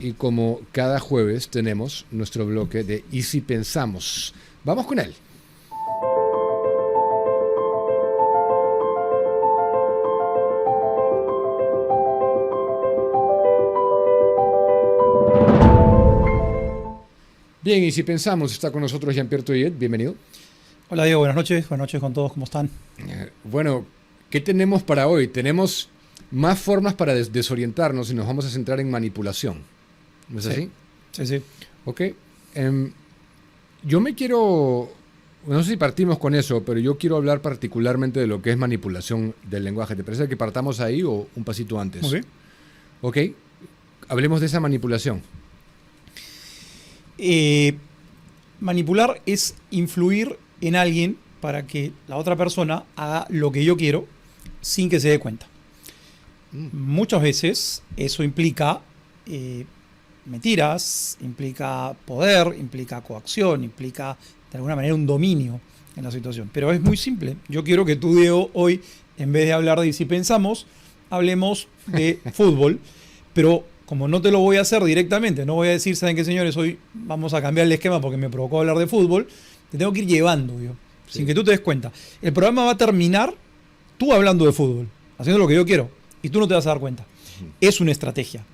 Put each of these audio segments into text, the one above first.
Y como cada jueves tenemos nuestro bloque de ¿Y si pensamos? Vamos con él. Bien, y si pensamos, está con nosotros Jean-Pierre Toyet, bienvenido. Hola Diego, buenas noches con todos, ¿cómo están? Bueno, ¿qué tenemos para hoy? Tenemos más formas para desorientarnos y nos vamos a centrar en manipulación. ¿No es así? Sí. Ok. Yo me quiero, no sé si partimos con eso, pero yo quiero hablar particularmente de lo que es manipulación del lenguaje. ¿Te parece que partamos ahí o un pasito antes? Muy bien. Ok. Hablemos de esa manipulación. Manipular es influir en alguien para que la otra persona haga lo que yo quiero sin que se dé cuenta. Muchas veces eso implica mentiras, implica poder, implica coacción, implica de alguna manera un dominio en la situación. Pero es muy simple. Yo quiero que tú, Diego, hoy, en vez de hablar de ¿y si pensamos?, hablemos de fútbol. Pero como no te lo voy a hacer directamente, no voy a decir, ¿saben qué, señores? Hoy vamos a cambiar el esquema porque me provocó hablar de fútbol. Te tengo que ir llevando, yo, sin que tú te des cuenta. El programa va a terminar tú hablando de fútbol, haciendo lo que yo quiero, y tú no te vas a dar cuenta. Es una estrategia.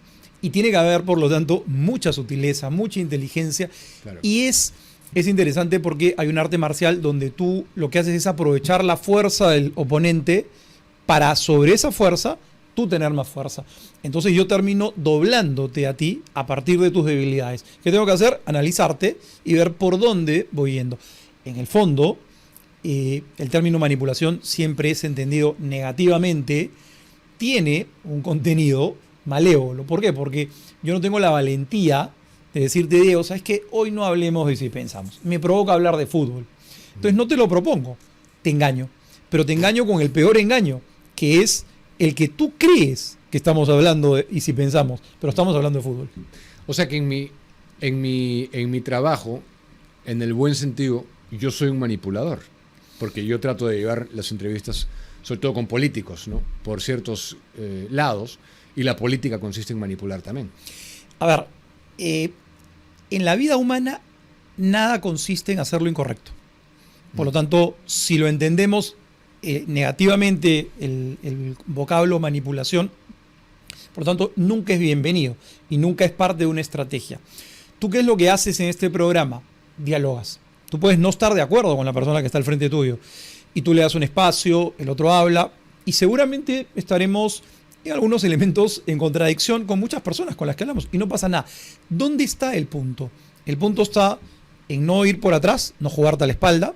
Y tiene que haber, por lo tanto, mucha sutileza, mucha inteligencia. Claro. Y es interesante porque hay un arte marcial donde tú lo que haces es aprovechar la fuerza del oponente para, sobre esa fuerza, tú tener más fuerza. Entonces yo termino doblándote a ti a partir de tus debilidades. ¿Qué tengo que hacer? Analizarte y ver por dónde voy yendo. En el fondo, el término manipulación siempre es entendido negativamente, tiene un contenido malévolo. ¿Por qué? Porque yo no tengo la valentía de decirte, Diego, ¿sabes qué? Hoy no hablemos de si pensamos. Me provoca hablar de fútbol. Entonces no te lo propongo, te engaño. Pero te engaño con el peor engaño, que es el que tú crees que estamos hablando de y si pensamos, pero estamos hablando de fútbol. O sea que en mi trabajo, en el buen sentido, yo soy un manipulador, porque yo trato de llevar las entrevistas, sobre todo con políticos, ¿no?, por ciertos lados, y la política consiste en manipular también. A ver, en la vida humana nada consiste en hacer lo incorrecto. Por lo tanto, si lo entendemos negativamente el vocablo manipulación, por lo tanto, nunca es bienvenido y nunca es parte de una estrategia. ¿Tú qué es lo que haces en este programa? Dialogas. Tú puedes no estar de acuerdo con la persona que está al frente tuyo y tú le das un espacio, el otro habla y seguramente estaremos en algunos elementos en contradicción con muchas personas con las que hablamos y no pasa nada. ¿Dónde está el punto? El punto está en no ir por atrás, no jugarte a la espalda,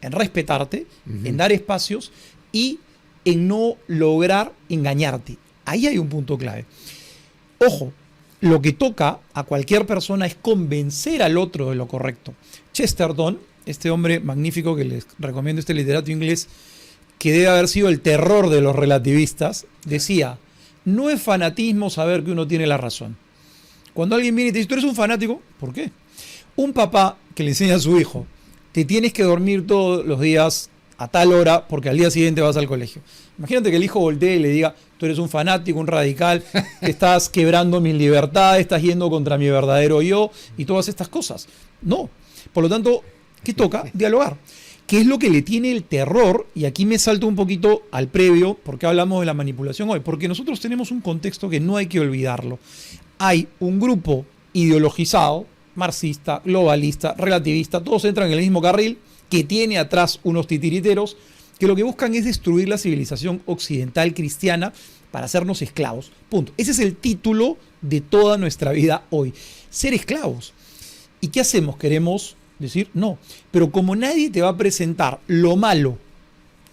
en respetarte, en dar espacios y en no lograr engañarte. Ahí hay un punto clave. Ojo, lo que toca a cualquier persona es convencer al otro de lo correcto. Chesterton, este hombre magnífico que les recomiendo, este literato inglés, que debe haber sido el terror de los relativistas, decía, no es fanatismo saber que uno tiene la razón. Cuando alguien viene y te dice, tú eres un fanático, ¿por qué? Un papá que le enseña a su hijo, te tienes que dormir todos los días a tal hora porque al día siguiente vas al colegio. Imagínate que el hijo voltee y le diga, tú eres un fanático, un radical, que estás quebrando mi libertad, estás yendo contra mi verdadero yo y todas estas cosas. No. Por lo tanto, ¿qué toca? Dialogar. ¿Qué es lo que le tiene el terror? Y aquí me salto un poquito al previo, porque hablamos de la manipulación hoy. Porque nosotros tenemos un contexto que no hay que olvidarlo. Hay un grupo ideologizado, marxista, globalista, relativista, todos entran en el mismo carril, que tiene atrás unos titiriteros que lo que buscan es destruir la civilización occidental cristiana para hacernos esclavos. Punto. Ese es el título de toda nuestra vida hoy. Ser esclavos. ¿Y qué hacemos? Queremos decir no. Pero como nadie te va a presentar lo malo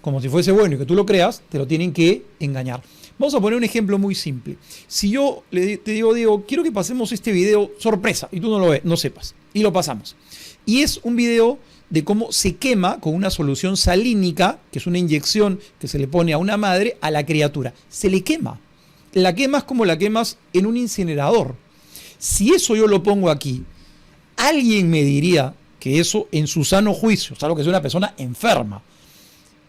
como si fuese bueno y que tú lo creas, te lo tienen que engañar. Vamos a poner un ejemplo muy simple. Si yo te digo, Diego, quiero que pasemos este video sorpresa y tú no lo ves, no sepas, y lo pasamos. Y es un video de cómo se quema con una solución salínica, que es una inyección que se le pone a una madre, a la criatura. Se le quema. La quemas como la quemas en un incinerador. Si eso yo lo pongo aquí, alguien me diría que eso en su sano juicio, salvo que es una persona enferma,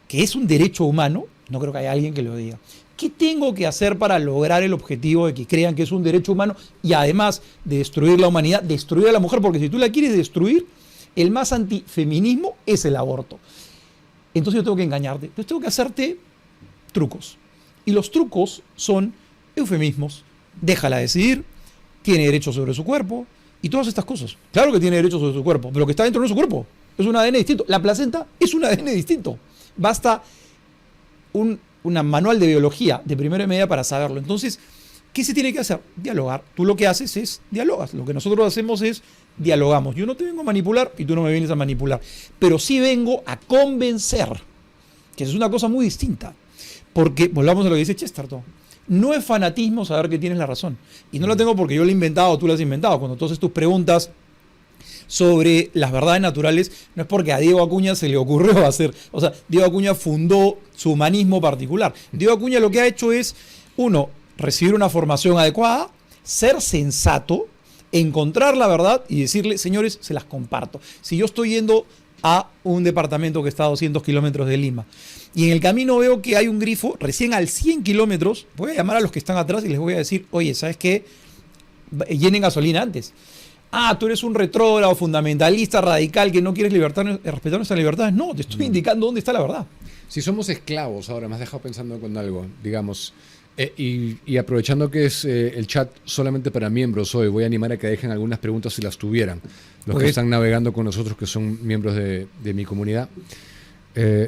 que es un derecho humano, No creo que haya alguien que lo diga. ¿Qué tengo que hacer para lograr el objetivo de que crean que es un derecho humano y además de destruir la humanidad, destruir a la mujer? Porque si tú la quieres destruir, el más antifeminismo es el aborto. Entonces yo tengo que engañarte. Entonces tengo que hacerte trucos. Y los trucos son eufemismos. Déjala decidir, tiene derecho sobre su cuerpo y todas estas cosas. Claro que tiene derecho sobre su cuerpo, pero lo que está dentro no es su cuerpo. Es un ADN distinto. La placenta es un ADN distinto. Basta un manual de biología de primera y media para saberlo. Entonces, ¿qué se tiene que hacer? Dialogar. Tú lo que haces es dialogas. Lo que nosotros hacemos es dialogamos. Yo no te vengo a manipular y tú no me vienes a manipular. Pero sí vengo a convencer, que es una cosa muy distinta. Porque, volvamos a lo que dice Chesterton, no es fanatismo saber que tienes la razón. Y no la tengo porque yo la he inventado o tú la has inventado. Cuando tú haces tus preguntas sobre las verdades naturales, no es porque a Diego Acuña se le ocurrió hacer, o sea, Diego Acuña fundó su humanismo particular. Diego Acuña lo que ha hecho es, uno, recibir una formación adecuada, ser sensato, encontrar la verdad y decirle, señores, se las comparto. Si yo estoy yendo a un departamento que está a 200 kilómetros de Lima y en el camino veo que hay un grifo, recién al 100 kilómetros, voy a llamar a los que están atrás y les voy a decir, oye, ¿sabes qué? Llenen gasolina antes. Ah, tú eres un retrógrado, fundamentalista, radical, que no quieres respetar nuestras libertades. No, te estoy indicando dónde está la verdad. Si somos esclavos, ahora me has dejado pensando con algo, digamos, y aprovechando que es el chat solamente para miembros hoy, voy a animar a que dejen algunas preguntas si las tuvieran, los que están navegando con nosotros, que son miembros de mi comunidad.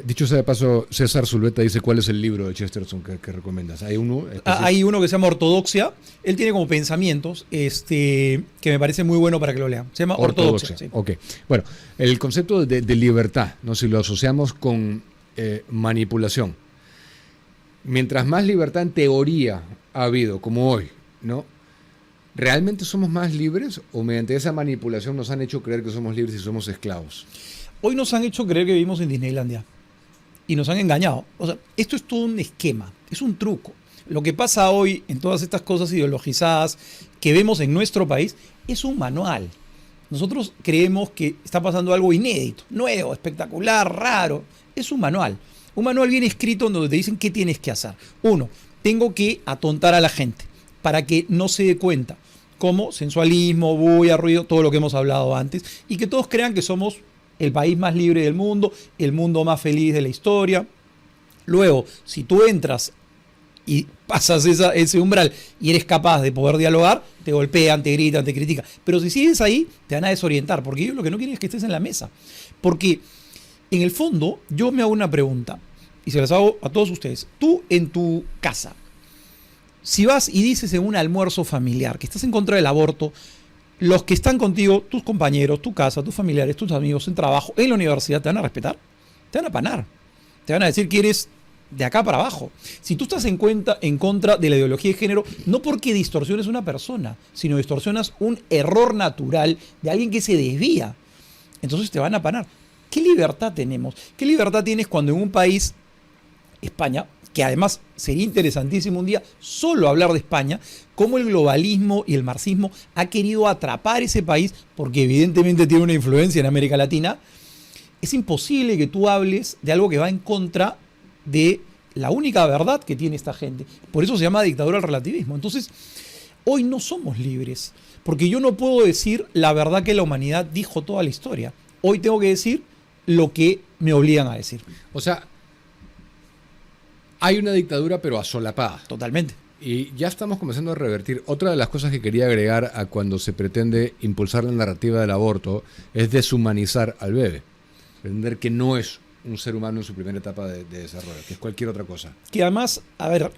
Dicho sea de paso, César Zulbeta dice cuál es el libro de Chesterton que recomiendas. ¿Hay uno? Hay uno que se llama Ortodoxia. Él tiene como pensamientos que me parece muy bueno para que lo lean. Se llama Ortodoxia. Sí. Ok. Bueno, el concepto de libertad, ¿no? Si lo asociamos con manipulación. Mientras más libertad en teoría ha habido, como hoy, ¿no? ¿Realmente somos más libres o mediante esa manipulación nos han hecho creer que somos libres y somos esclavos? Hoy nos han hecho creer que vivimos en Disneylandia y nos han engañado. O sea, esto es todo un esquema, es un truco. Lo que pasa hoy en todas estas cosas ideologizadas que vemos en nuestro país es un manual. Nosotros creemos que está pasando algo inédito, nuevo, espectacular, raro. Es un manual. Un manual bien escrito donde te dicen qué tienes que hacer. Uno, tengo que atontar a la gente para que no se dé cuenta. Como sensualismo, bulla, ruido, todo lo que hemos hablado antes. Y que todos crean que somos el país más libre del mundo, el mundo más feliz de la historia. Luego, si tú entras y pasas ese umbral y eres capaz de poder dialogar, te golpean, te gritan, te critican. Pero si sigues ahí, te van a desorientar, porque ellos lo que no quieren es que estés en la mesa. Porque, en el fondo, yo me hago una pregunta, y se las hago a todos ustedes. Tú, en tu casa, si vas y dices en un almuerzo familiar que estás en contra del aborto, los que están contigo, tus compañeros, tu casa, tus familiares, tus amigos, en trabajo, en la universidad, ¿te van a respetar? Te van a panar. Te van a decir que eres de acá para abajo. Si tú estás en contra de la ideología de género, no porque distorsiones una persona, sino distorsionas un error natural de alguien que se desvía, entonces te van a panar. ¿Qué libertad tenemos? ¿Qué libertad tienes cuando en un país, España, que además sería interesantísimo un día solo hablar de España, cómo el globalismo y el marxismo ha querido atrapar ese país, porque evidentemente tiene una influencia en América Latina? Es imposible que tú hables de algo que va en contra de la única verdad que tiene esta gente. Por eso se llama dictadura del relativismo. Entonces, hoy no somos libres, porque yo no puedo decir la verdad que la humanidad dijo toda la historia. Hoy tengo que decir lo que me obligan a decir. O sea, hay una dictadura pero asolapada. Totalmente. Y ya estamos comenzando a revertir. Otra de las cosas que quería agregar a cuando se pretende impulsar la narrativa del aborto es deshumanizar al bebé. Entender que no es un ser humano en su primera etapa de desarrollo, que es cualquier otra cosa. Que además, a ver,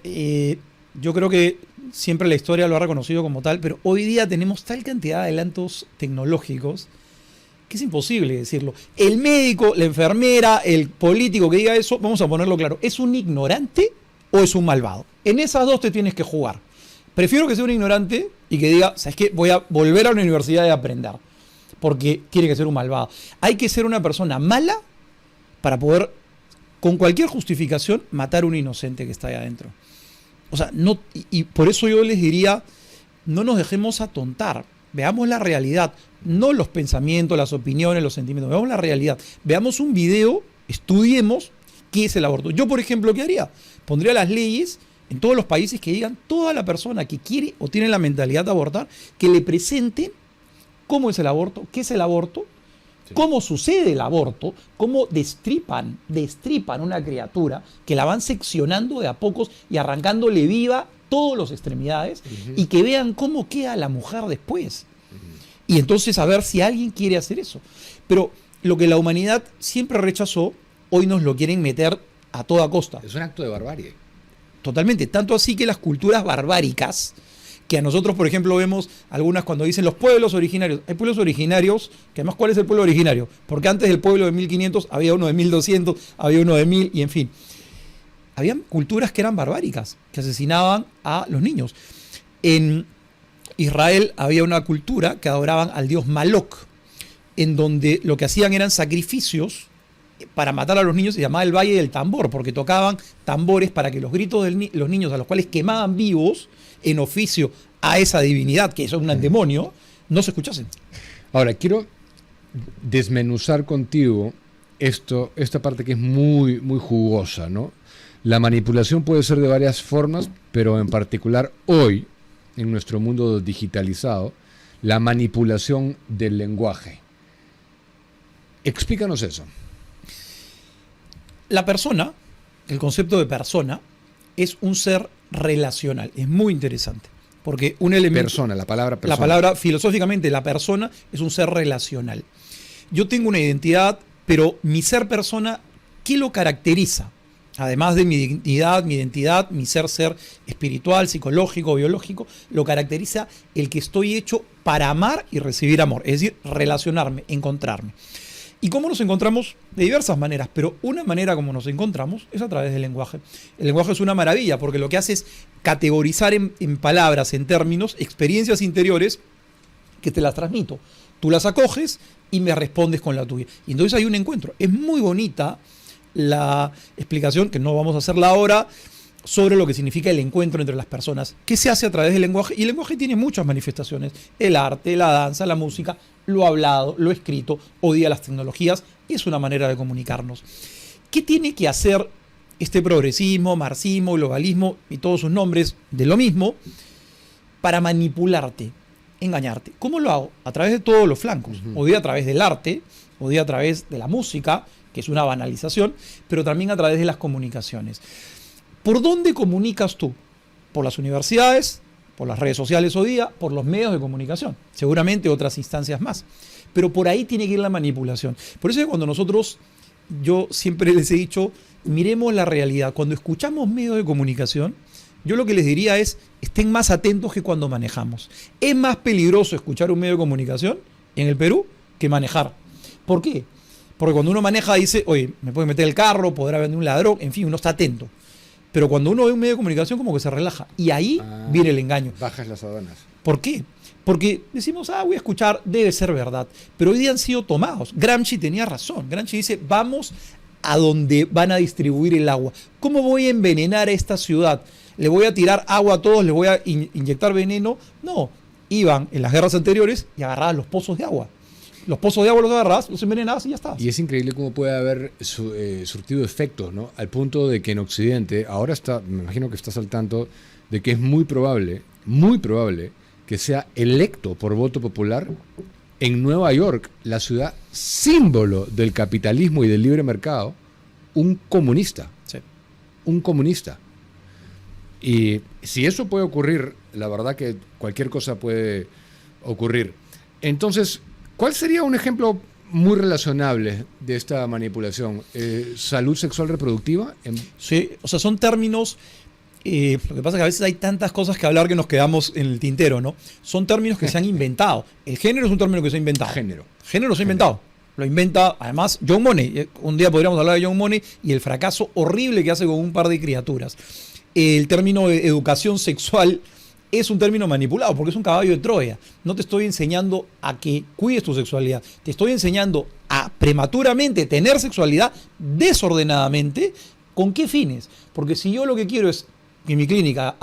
yo creo que siempre la historia lo ha reconocido como tal, pero hoy día tenemos tal cantidad de adelantos tecnológicos que es imposible decirlo. El médico, la enfermera, el político que diga eso, vamos a ponerlo claro, ¿es un ignorante o es un malvado? En esas dos te tienes que jugar. Prefiero que sea un ignorante y que diga, ¿sabes qué? Voy a volver a la universidad a aprender, porque tiene que ser un malvado. Hay que ser una persona mala para poder, con cualquier justificación, matar a un inocente que está ahí adentro. O sea, no, y por eso yo les diría, no nos dejemos atontar. Veamos la realidad, no los pensamientos, las opiniones, los sentimientos. Veamos la realidad. Veamos un video, estudiemos qué es el aborto. Yo, por ejemplo, ¿qué haría? Pondría las leyes en todos los países que digan toda la persona que quiere o tiene la mentalidad de abortar, que le presenten cómo es el aborto, qué es el aborto, cómo sucede el aborto, cómo destripan una criatura, que la van seccionando de a pocos y arrancándole viva todas las extremidades, y que vean cómo queda la mujer después. Y entonces a ver si alguien quiere hacer eso. Pero lo que la humanidad siempre rechazó, hoy nos lo quieren meter a toda costa. Es un acto de barbarie. Totalmente. Tanto así que las culturas barbáricas, que a nosotros, por ejemplo, vemos algunas cuando dicen los pueblos originarios. Hay pueblos originarios, que además, ¿cuál es el pueblo originario? Porque antes del pueblo de 1500 había uno de 1200, había uno de 1000, y en fin. Habían culturas que eran barbáricas, que asesinaban a los niños. En Israel había una cultura que adoraban al dios Maloc, en donde lo que hacían eran sacrificios para matar a los niños. Se llamaba el Valle del Tambor, porque tocaban tambores para que los gritos de los niños, a los cuales quemaban vivos en oficio a esa divinidad, que es un demonio, no se escuchasen. Ahora, quiero desmenuzar contigo esta parte que es muy, muy jugosa, ¿no? La manipulación puede ser de varias formas, pero en particular hoy, en nuestro mundo digitalizado, la manipulación del lenguaje. Explícanos eso. La persona, el concepto de persona, es un ser relacional. Es muy interesante. Porque un elemento... Persona, la palabra persona. La palabra, filosóficamente, la persona es un ser relacional. Yo tengo una identidad, pero mi ser persona, ¿qué lo caracteriza? Además de mi dignidad, mi identidad, mi ser espiritual, psicológico, biológico, lo caracteriza el que estoy hecho para amar y recibir amor. Es decir, relacionarme, encontrarme. ¿Y cómo nos encontramos? De diversas maneras, pero una manera como nos encontramos es a través del lenguaje. El lenguaje es una maravilla porque lo que hace es categorizar en palabras, en términos, experiencias interiores que te las transmito. Tú las acoges y me respondes con la tuya. Y entonces hay un encuentro. Es muy bonita la explicación, que no vamos a hacerla ahora, sobre lo que significa el encuentro entre las personas, que se hace a través del lenguaje. Y el lenguaje tiene muchas manifestaciones: el arte, la danza, la música, lo hablado, lo escrito. Hoy día las tecnologías es una manera de comunicarnos. ¿Qué tiene que hacer este progresismo, marxismo, globalismo y todos sus nombres de lo mismo para manipularte, engañarte? ¿Cómo lo hago? A través de todos los flancos. Hoy día a través del arte, hoy día a través de la música, que es una banalización, pero también a través de las comunicaciones. ¿Por dónde comunicas tú? Por las universidades, por las redes sociales hoy día, por los medios de comunicación, seguramente otras instancias más. Pero por ahí tiene que ir la manipulación. Por eso es que cuando yo siempre les he dicho, miremos la realidad. Cuando escuchamos medios de comunicación, yo lo que les diría es, estén más atentos que cuando manejamos. Es más peligroso escuchar un medio de comunicación en el Perú que manejar. ¿Por qué? Porque cuando uno maneja dice, oye, me puede meter el carro, podrá venir un ladrón, en fin, uno está atento. Pero cuando uno ve un medio de comunicación como que se relaja. Y ahí viene el engaño. Bajas las aduanas. ¿Por qué? Porque decimos, voy a escuchar, debe ser verdad. Pero hoy día han sido tomados. Gramsci tenía razón. Gramsci dice, vamos a donde van a distribuir el agua. ¿Cómo voy a envenenar a esta ciudad? ¿Le voy a tirar agua a todos? ¿Le voy a inyectar veneno? No. Iban en las guerras anteriores y agarraban los pozos de agua. Los pozos de agua los agarrabas, los envenenabas y ya está. Y es increíble cómo puede haber surtido efectos, ¿no? Al punto de que en Occidente, ahora me imagino que estás al tanto de que es muy probable que sea electo por voto popular en Nueva York, la ciudad símbolo del capitalismo y del libre mercado, un comunista. Sí. Un comunista. Y si eso puede ocurrir, la verdad que cualquier cosa puede ocurrir. Entonces, ¿cuál sería un ejemplo muy relacionable de esta manipulación? ¿Salud sexual reproductiva? Sí, o sea, son términos... lo que pasa es que a veces hay tantas cosas que hablar que nos quedamos en el tintero, ¿no? Son términos que se han inventado. El género es un término que se ha inventado. Género se ha inventado. Lo inventa, además, John Money. Un día podríamos hablar de John Money y el fracaso horrible que hace con un par de criaturas. El término de educación sexual es un término manipulado porque es un caballo de Troya. No te estoy enseñando a que cuides tu sexualidad. Te estoy enseñando a prematuramente tener sexualidad desordenadamente. ¿Con qué fines? Porque si yo lo que quiero es que mi clínica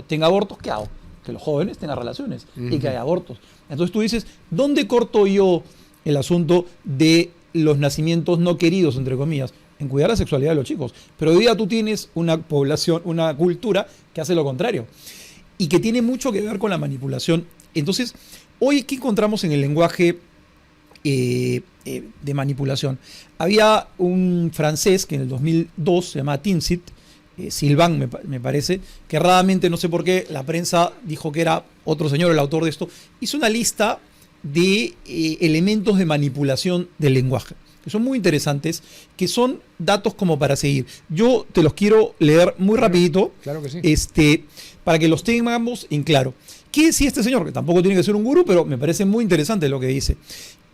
tenga abortos, ¿qué hago? Que los jóvenes tengan relaciones y que haya abortos. Entonces tú dices, ¿dónde corto yo el asunto de los nacimientos no queridos, entre comillas? en cuidar la sexualidad de los chicos. Pero hoy día tú tienes una población, una cultura que hace lo contrario y que tiene mucho que ver con la manipulación. Entonces, hoy, ¿qué encontramos en el lenguaje de manipulación? Había un francés que en el 2002 se llamaba Timsit, Sylvain me parece, que erradamente, no sé por qué, la prensa dijo que era otro señor el autor de esto, hizo una lista de elementos de manipulación del lenguaje, que son muy interesantes, que son datos como para seguir. Yo te los quiero leer muy rapidito, claro que sí. Para que los tengamos en claro. ¿Qué decía este señor? Que tampoco tiene que ser un gurú, pero me parece muy interesante lo que dice.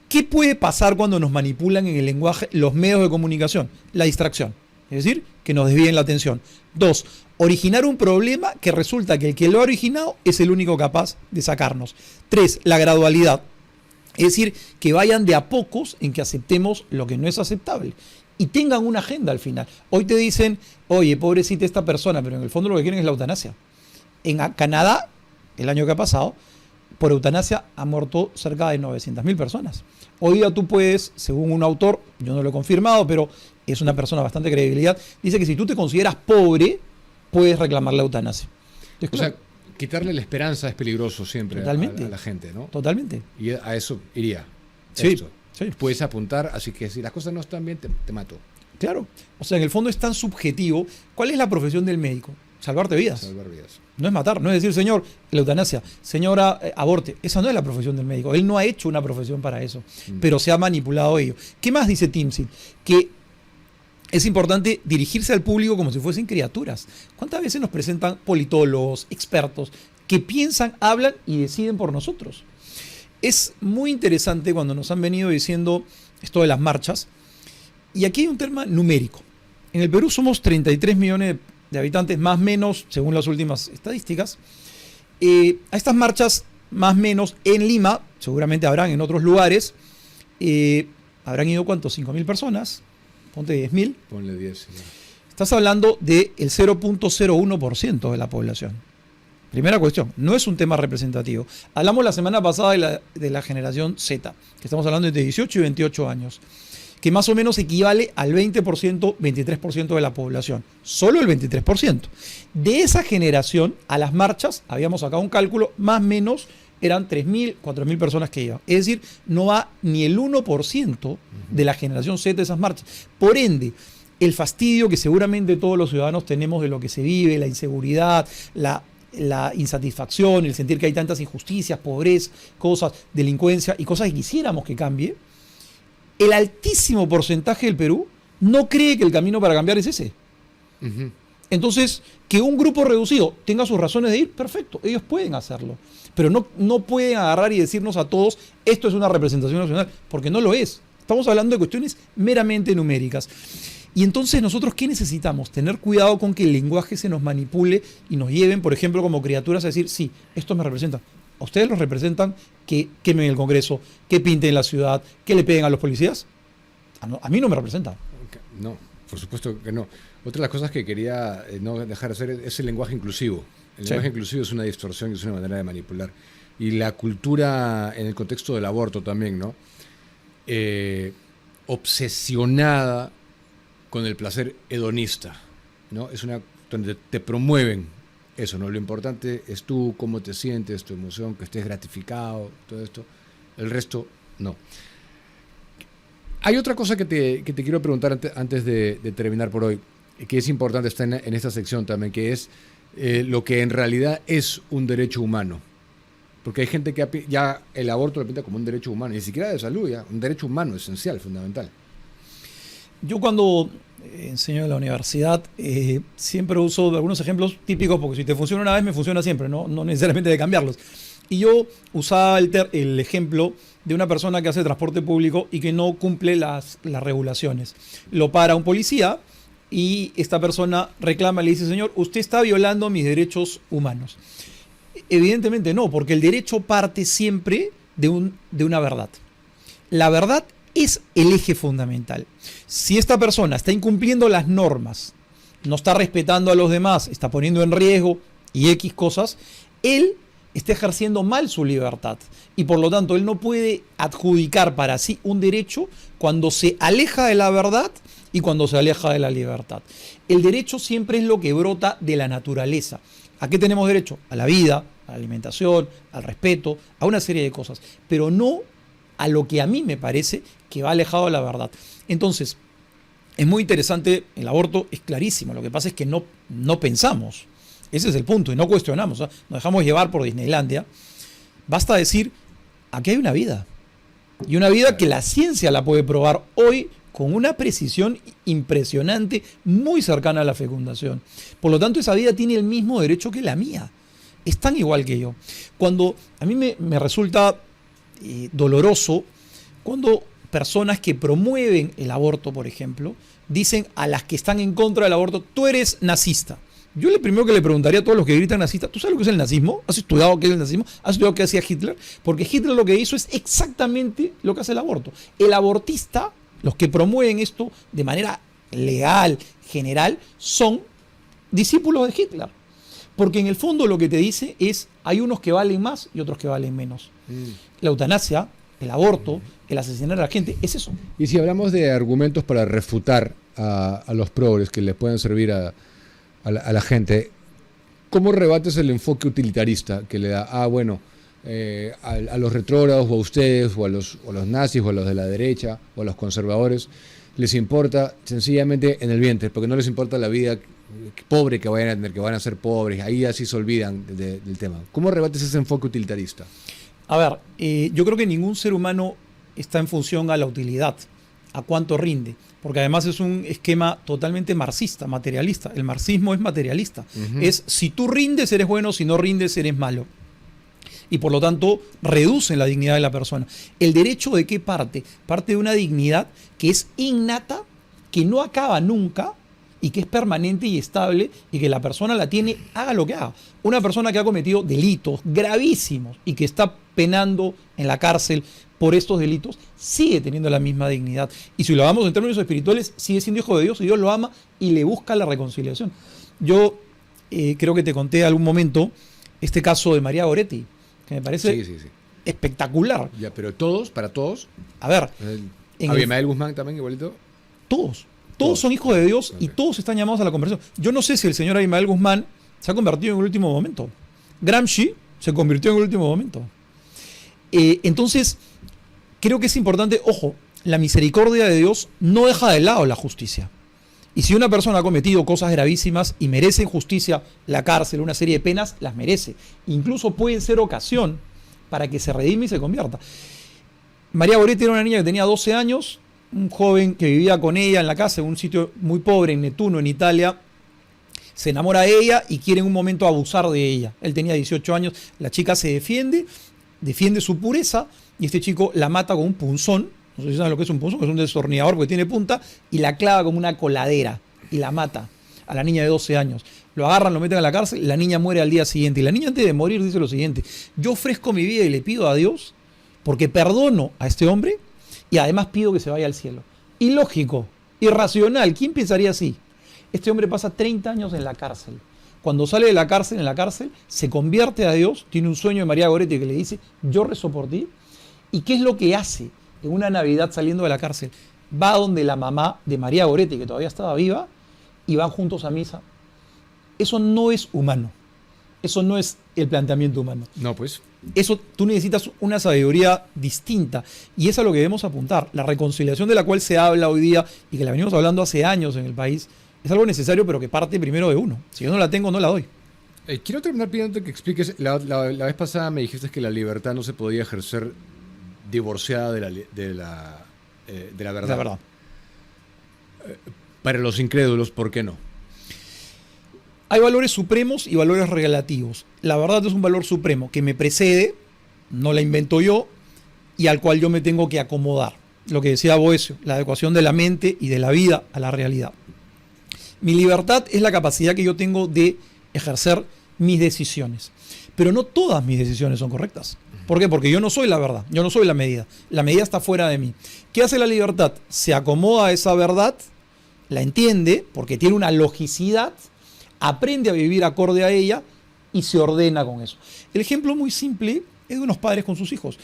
¿Qué puede pasar cuando nos manipulan en el lenguaje los medios de comunicación? La distracción, es decir, que nos desvíen la atención. 2, originar un problema que resulta que el que lo ha originado es el único capaz de sacarnos. 3, la gradualidad, es decir, que vayan de a pocos en que aceptemos lo que no es aceptable y tengan una agenda al final. Hoy te dicen, oye, pobrecita esta persona, pero en el fondo lo que quieren es la eutanasia. En Canadá, el año que ha pasado, por eutanasia han muerto cerca de 900.000 personas. Hoy día tú puedes, según un autor, yo no lo he confirmado, pero es una persona bastante credibilidad, dice que si tú te consideras pobre, puedes reclamar la eutanasia. Entonces, o sea, quitarle la esperanza es peligroso siempre a la gente, ¿no? Totalmente. Y a eso iría. Sí, sí. Puedes apuntar, así que si las cosas no están bien, te mato. Claro. O sea, en el fondo es tan subjetivo. ¿Cuál es la profesión del médico? Salvarte vidas. Salvar vidas. No es matar, no es decir, señor, la eutanasia, señora, aborte. Esa no es la profesión del médico. Él no ha hecho una profesión para eso, pero se ha manipulado ello. ¿Qué más dice Timsit? Que es importante dirigirse al público como si fuesen criaturas. ¿Cuántas veces nos presentan politólogos, expertos, que piensan, hablan y deciden por nosotros? Es muy interesante cuando nos han venido diciendo esto de las marchas. Y aquí hay un tema numérico. En el Perú somos 33 millones de habitantes, más o menos, según las últimas estadísticas. A estas marchas, más o menos, en Lima, seguramente habrán en otros lugares, habrán ido, ¿cuántos? 5.000 personas. Ponte 10.000. Ponle 10. Sí. Estás hablando del 0.01% de la población. Primera cuestión, no es un tema representativo. Hablamos la semana pasada de la generación Z, que estamos hablando de 18 y 28 años, que más o menos equivale al 20%, 23% de la población. Solo el 23%. De esa generación, a las marchas, habíamos sacado un cálculo, más o menos eran 3.000, 4.000 personas que iban. Es decir, no va ni el 1% de la generación Z de esas marchas. Por ende, el fastidio que seguramente todos los ciudadanos tenemos de lo que se vive, la inseguridad, la insatisfacción, el sentir que hay tantas injusticias, pobreza, cosas, delincuencia y cosas que quisiéramos que cambie, el altísimo porcentaje del Perú no cree que el camino para cambiar es ese. Entonces, que un grupo reducido tenga sus razones de ir, perfecto, ellos pueden hacerlo. Pero no pueden agarrar y decirnos a todos, esto es una representación nacional, porque no lo es. Estamos hablando de cuestiones meramente numéricas. Y entonces, ¿nosotros qué necesitamos? Tener cuidado con que el lenguaje se nos manipule y nos lleven, por ejemplo, como criaturas a decir, sí, esto me representa. ¿A ustedes los representan que quemen el Congreso, que pinten la ciudad, que le peguen a los policías? A mí no me representa. No, por supuesto que no. Otra de las cosas que quería no dejar de hacer es el lenguaje inclusivo. El lenguaje inclusivo es una distorsión y es una manera de manipular. Y la cultura en el contexto del aborto también, ¿no? Obsesionada con el placer hedonista, ¿no? Es una donde te promueven eso, ¿no? Lo importante es tú, cómo te sientes, tu emoción, que estés gratificado, todo esto. El resto, no. Hay otra cosa que te quiero preguntar antes de terminar por hoy, que es importante, está en esta sección también, que es lo que en realidad es un derecho humano. Porque hay gente que ya el aborto lo pinta como un derecho humano, ni siquiera de salud, ya un derecho humano esencial, fundamental. Yo cuando enseño en la universidad siempre uso algunos ejemplos típicos, porque si te funciona una vez, me funciona siempre, no necesariamente de cambiarlos. Y yo usaba el ejemplo de una persona que hace transporte público y que no cumple las regulaciones. Lo para un policía y esta persona reclama, le dice, señor, usted está violando mis derechos humanos. Evidentemente no, porque el derecho parte siempre de una verdad. La verdad es el eje fundamental. Si esta persona está incumpliendo las normas, no está respetando a los demás, está poniendo en riesgo y X cosas, él está ejerciendo mal su libertad y por lo tanto él no puede adjudicar para sí un derecho cuando se aleja de la verdad y cuando se aleja de la libertad. El derecho siempre es lo que brota de la naturaleza. ¿A qué tenemos derecho? A la vida, a la alimentación, al respeto, a una serie de cosas, pero no a lo que a mí me parece que va alejado de la verdad. Entonces, es muy interesante, el aborto es clarísimo, lo que pasa es que no pensamos. Ese es el punto, y no cuestionamos. Nos dejamos llevar por Disneylandia. Basta decir, aquí hay una vida. Y una vida que la ciencia la puede probar hoy con una precisión impresionante, muy cercana a la fecundación. Por lo tanto, esa vida tiene el mismo derecho que la mía. Es tan igual que yo. Cuando a mí me resulta doloroso, cuando personas que promueven el aborto, por ejemplo, dicen a las que están en contra del aborto, tú eres nazista. Yo lo primero que le preguntaría a todos los que gritan nazista, ¿tú sabes lo que es el nazismo? ¿Has estudiado qué es el nazismo? ¿Has estudiado qué hacía Hitler? Porque Hitler lo que hizo es exactamente lo que hace el aborto. El abortista, los que promueven esto de manera legal, general, son discípulos de Hitler. Porque en el fondo lo que te dice es, hay unos que valen más y otros que valen menos. La eutanasia, el aborto, el asesinar a la gente, es eso. Y si hablamos de argumentos para refutar a los progres que les puedan servir a la gente, ¿cómo rebates el enfoque utilitarista que le da, a los retrógrados o a ustedes o a los nazis o a los de la derecha o a los conservadores les importa sencillamente en el vientre, porque no les importa la vida pobre que vayan a tener, que van a ser pobres, ahí así se olvidan del tema? ¿Cómo rebates ese enfoque utilitarista? A ver, yo creo que ningún ser humano está en función a la utilidad, a cuánto rinde, porque además es un esquema totalmente marxista, materialista. El marxismo es materialista. Es si tú rindes eres bueno, si no rindes eres malo. Y por lo tanto reducen la dignidad de la persona. ¿El derecho de qué parte? Parte de una dignidad que es innata, que no acaba nunca y que es permanente y estable y que la persona la tiene, haga lo que haga. Una persona que ha cometido delitos gravísimos y que está penando en la cárcel por estos delitos, sigue teniendo la misma dignidad. Y si lo hablamos en términos espirituales, sigue siendo hijo de Dios y Dios lo ama y le busca la reconciliación. Yo creo que te conté algún momento este caso de María Goretti, que me parece espectacular. Ya, pero todos, para todos. A ver. Abimael Guzmán también, igualito. Todos son hijos de Dios y todos están llamados a la conversión. Yo no sé si el señor Abimael Guzmán se ha convertido en el último momento. Gramsci se convirtió en el último momento. Entonces, creo que es importante, ojo, la misericordia de Dios no deja de lado la justicia. Y si una persona ha cometido cosas gravísimas y merece en justicia la cárcel, una serie de penas, las merece. Incluso puede ser ocasión para que se redime y se convierta. María Goretti era una niña que tenía 12 años, un joven que vivía con ella en la casa, en un sitio muy pobre, en Netuno, en Italia. Se enamora de ella y quiere en un momento abusar de ella. Él tenía 18 años, la chica se defiende su pureza y este chico la mata con un punzón. No sé si saben lo que es un punzón, que es un destornillador porque tiene punta, y la clava como una coladera y la mata a la niña de 12 años. Lo agarran, lo meten a la cárcel, la niña muere al día siguiente. Y la niña antes de morir dice lo siguiente: yo ofrezco mi vida y le pido a Dios porque perdono a este hombre y además pido que se vaya al cielo. Ilógico, irracional, ¿quién pensaría así? Este hombre pasa 30 años en la cárcel. Cuando sale de la cárcel, en la cárcel, se convierte a Dios, tiene un sueño de María Goretti que le dice, yo rezo por ti. ¿Y qué es lo que hace en una Navidad saliendo de la cárcel? Va donde la mamá de María Goretti, que todavía estaba viva, y van juntos a misa. Eso no es humano. Eso no es el planteamiento humano. No, pues. Eso tú necesitas una sabiduría distinta y es a lo que debemos apuntar. La reconciliación de la cual se habla hoy día y que la venimos hablando hace años en el país es algo necesario, pero que parte primero de uno. Si yo no la tengo, no la doy. Quiero terminar pidiéndote que expliques. La vez pasada me dijiste que la libertad no se podía ejercer divorciada de la verdad. La verdad. Para los incrédulos, ¿por qué no? Hay valores supremos y valores relativos. La verdad es un valor supremo que me precede, no la invento yo, y al cual yo me tengo que acomodar. Lo que decía Boecio, la adecuación de la mente y de la vida a la realidad. Mi libertad es la capacidad que yo tengo de ejercer mis decisiones. Pero no todas mis decisiones son correctas. ¿Por qué? Porque yo no soy la verdad, yo no soy la medida. La medida está fuera de mí. ¿Qué hace la libertad? Se acomoda a esa verdad, la entiende, porque tiene una logicidad, aprende a vivir acorde a ella y se ordena con eso. El ejemplo muy simple es de unos padres con sus hijos.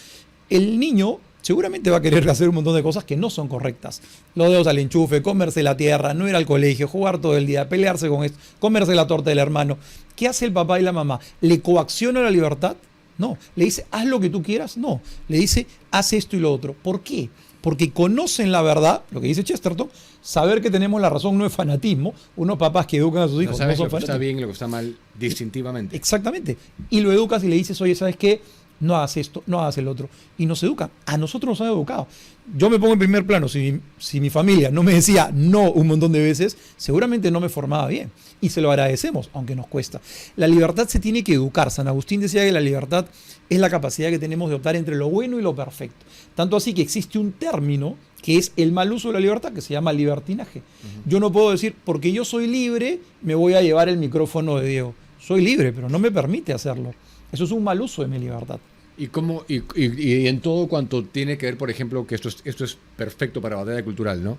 El niño seguramente va a querer hacer un montón de cosas que no son correctas. Los dedos al enchufe, comerse la tierra, no ir al colegio, jugar todo el día, pelearse con esto, comerse la torta del hermano. ¿Qué hace el papá y la mamá? ¿Le coacciona la libertad? No. ¿Le dice, haz lo que tú quieras? No. Le dice, haz esto y lo otro. ¿Por qué? Porque conocen la verdad, lo que dice Chesterton, saber que tenemos la razón no es fanatismo. Unos papás que educan a sus hijos no sabes no son lo que está fanáticos. bien y lo que está mal distintivamente. Exactamente. Y lo educas y le dices, oye, ¿sabes qué? No hagas esto, no hagas el otro. Y nos educan. A nosotros nos han educado. Yo me pongo en primer plano. Si mi familia no me decía no un montón de veces, seguramente no me formaba bien. Y se lo agradecemos, aunque nos cuesta. La libertad se tiene que educar. San Agustín decía que la libertad es la capacidad que tenemos de optar entre lo bueno y lo perfecto. Tanto así que existe un término que es el mal uso de la libertad, que se llama libertinaje. Yo no puedo decir, porque yo soy libre, me voy a llevar el micrófono de Diego. Soy libre, pero no me permite hacerlo. Eso es un mal uso de mi libertad. Y en todo cuanto tiene que ver, por ejemplo, que esto es perfecto para la batalla cultural, ¿no?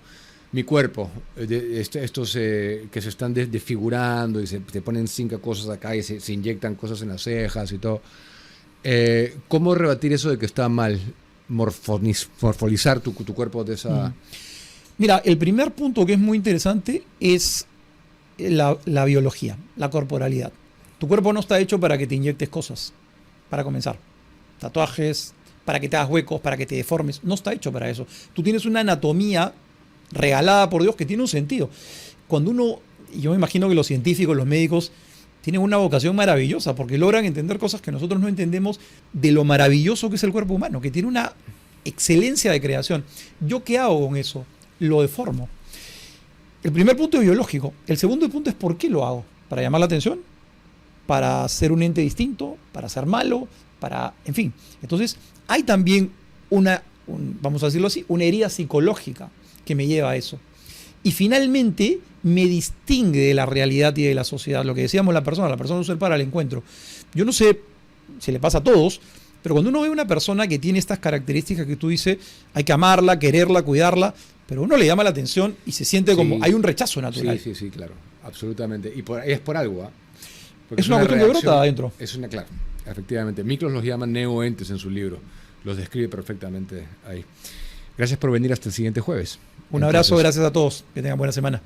Mi cuerpo, estos que se están desfigurando y se ponen 5 cosas acá y se inyectan cosas en las cejas y todo. ¿Cómo rebatir eso de que está mal morfolizar tu cuerpo de esa...? Mira, el primer punto que es muy interesante es la biología, la corporalidad. Tu cuerpo no está hecho para que te inyectes cosas, para comenzar. Tatuajes, para que te hagas huecos, para que te deformes. No está hecho para eso. Tú tienes una anatomía regalada por Dios que tiene un sentido. Cuando uno, yo me imagino que los científicos, los médicos, tienen una vocación maravillosa porque logran entender cosas que nosotros no entendemos de lo maravilloso que es el cuerpo humano, que tiene una excelencia de creación. ¿Yo qué hago con eso? Lo deformo. El primer punto es biológico. El segundo punto es ¿por qué lo hago? ¿Para llamar la atención? ¿Para ser un ente distinto? ¿Para ser malo? En fin. Entonces, hay también vamos a decirlo así, una herida psicológica que me lleva a eso. Y finalmente me distingue de la realidad y de la sociedad. Lo que decíamos, la persona es un ser para el encuentro. Yo no sé si le pasa a todos, pero cuando uno ve una persona que tiene estas características que tú dices, hay que amarla, quererla, cuidarla, pero uno le llama la atención y se siente como, hay un rechazo natural. Sí, claro, absolutamente. Y es por algo, ¿ah? Es una cuestión que brota adentro. Claro, efectivamente. Miklos los llama neoentes en su libro. Los describe perfectamente ahí. Gracias por venir hasta el siguiente jueves. Un abrazo, gracias a todos. Que tengan buena semana.